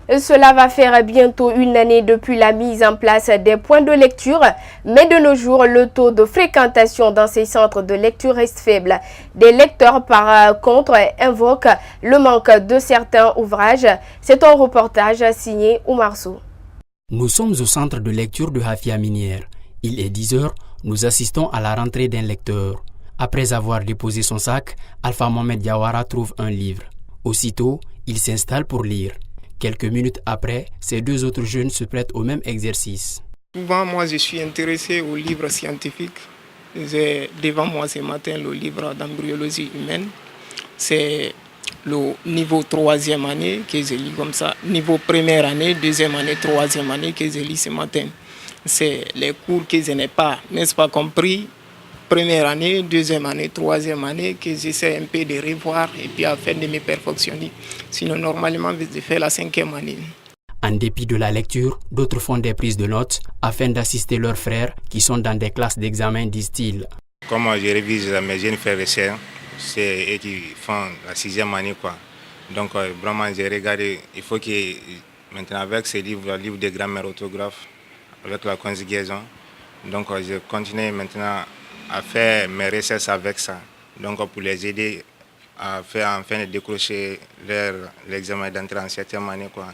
Cela va faire bientôt une année depuis la mise en place des points de lecture, mais de nos jours, le taux de fréquentation dans ces centres de lecture reste faible. Des lecteurs, par contre, invoquent le manque de certains ouvrages. C'est un reportage signé Oumar Sow. Nous sommes au centre de lecture de Hafia Minière. Il est 10 heures, nous assistons à la rentrée d'un lecteur. Après avoir déposé son sac, Alpha Mohamed Diawara trouve un livre. Aussitôt, il s'installe pour lire. Quelques minutes après, ces deux autres jeunes se prêtent au même exercice. Souvent, moi, je suis intéressé aux livres scientifiques. J'ai devant moi ce matin le livre d'embryologie humaine. C'est le niveau 3e année que je lis comme ça. Niveau première année, 2e année, 3e année que je lis ce matin. C'est les cours que je n'ai pas, n'est-ce pas, compris. Première année, 2e année, 3e année, que j'essaie un peu de revoir et puis afin de me perfectionner. Sinon, normalement, je fais la 5e année. En dépit de la lecture, d'autres font des prises de notes afin d'assister leurs frères qui sont dans des classes d'examen, disent-ils. Comme je révise mes jeunes frères et sœurs, c'est eux qui font la 6e année, quoi. Donc, vraiment, j'ai regardé, il faut que maintenant, avec ces livres, le livre de grammaire orthographe, avec la conjugaison, donc je continue maintenant à faire mes recherches avec ça, donc pour les aider à faire enfin de décrocher l'examen d'entrée en 7e année, quoi.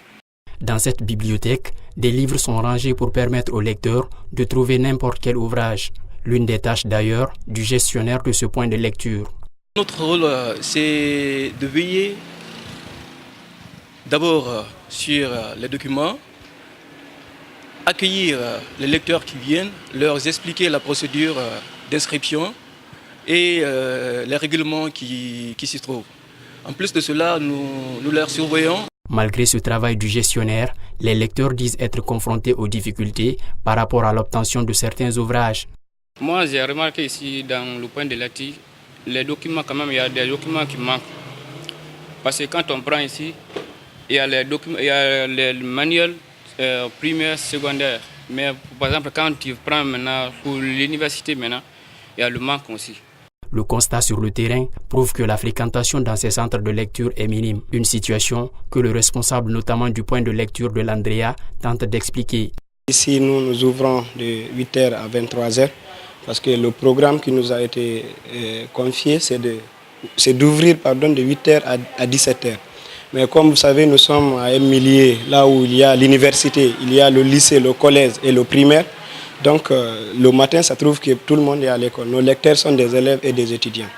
Dans cette bibliothèque, des livres sont rangés pour permettre aux lecteurs de trouver n'importe quel ouvrage. L'une des tâches d'ailleurs du gestionnaire de ce point de lecture. Notre rôle, c'est de veiller d'abord sur les documents, accueillir les lecteurs qui viennent, leur expliquer la procédure d'inscription et les règlements qui s'y trouvent. En plus de cela, nous leur surveillons. Malgré ce travail du gestionnaire, les lecteurs disent être confrontés aux difficultés par rapport à l'obtention de certains ouvrages. Moi, j'ai remarqué ici dans le point de lecture, les documents, quand même, il y a des documents qui manquent. Parce que quand on prend ici, il y a les documents, il y a les manuels primaires, secondaires. Mais par exemple, quand tu prends maintenant pour l'université maintenant, il y a le manque aussi. Le constat sur le terrain prouve que la fréquentation dans ces centres de lecture est minime. Une situation que le responsable notamment du point de lecture de l'Andrea tente d'expliquer. Ici, nous ouvrons de 8h à 23h parce que le programme qui nous a été confié, c'est d'ouvrir de 8h à 17h. Mais comme vous savez, nous sommes à un milieu là où il y a l'université, il y a le lycée, le collège et le primaire. Donc le matin, ça trouve que tout le monde est à l'école. Nos lecteurs sont des élèves et des étudiants.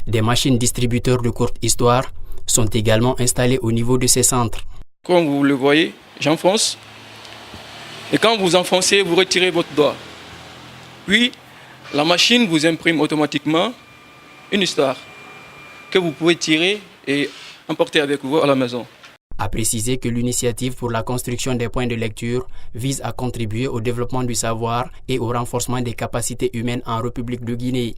Des machines distributeurs de courte histoire sont également installées au niveau de ces centres. Comme vous le voyez, j'enfonce. Et quand vous enfoncez, vous retirez votre doigt. Puis, la machine vous imprime automatiquement une histoire que vous pouvez tirer et emporter avec vous à la maison. A préciser que l'initiative pour la construction des points de lecture vise à contribuer au développement du savoir et au renforcement des capacités humaines en République de Guinée.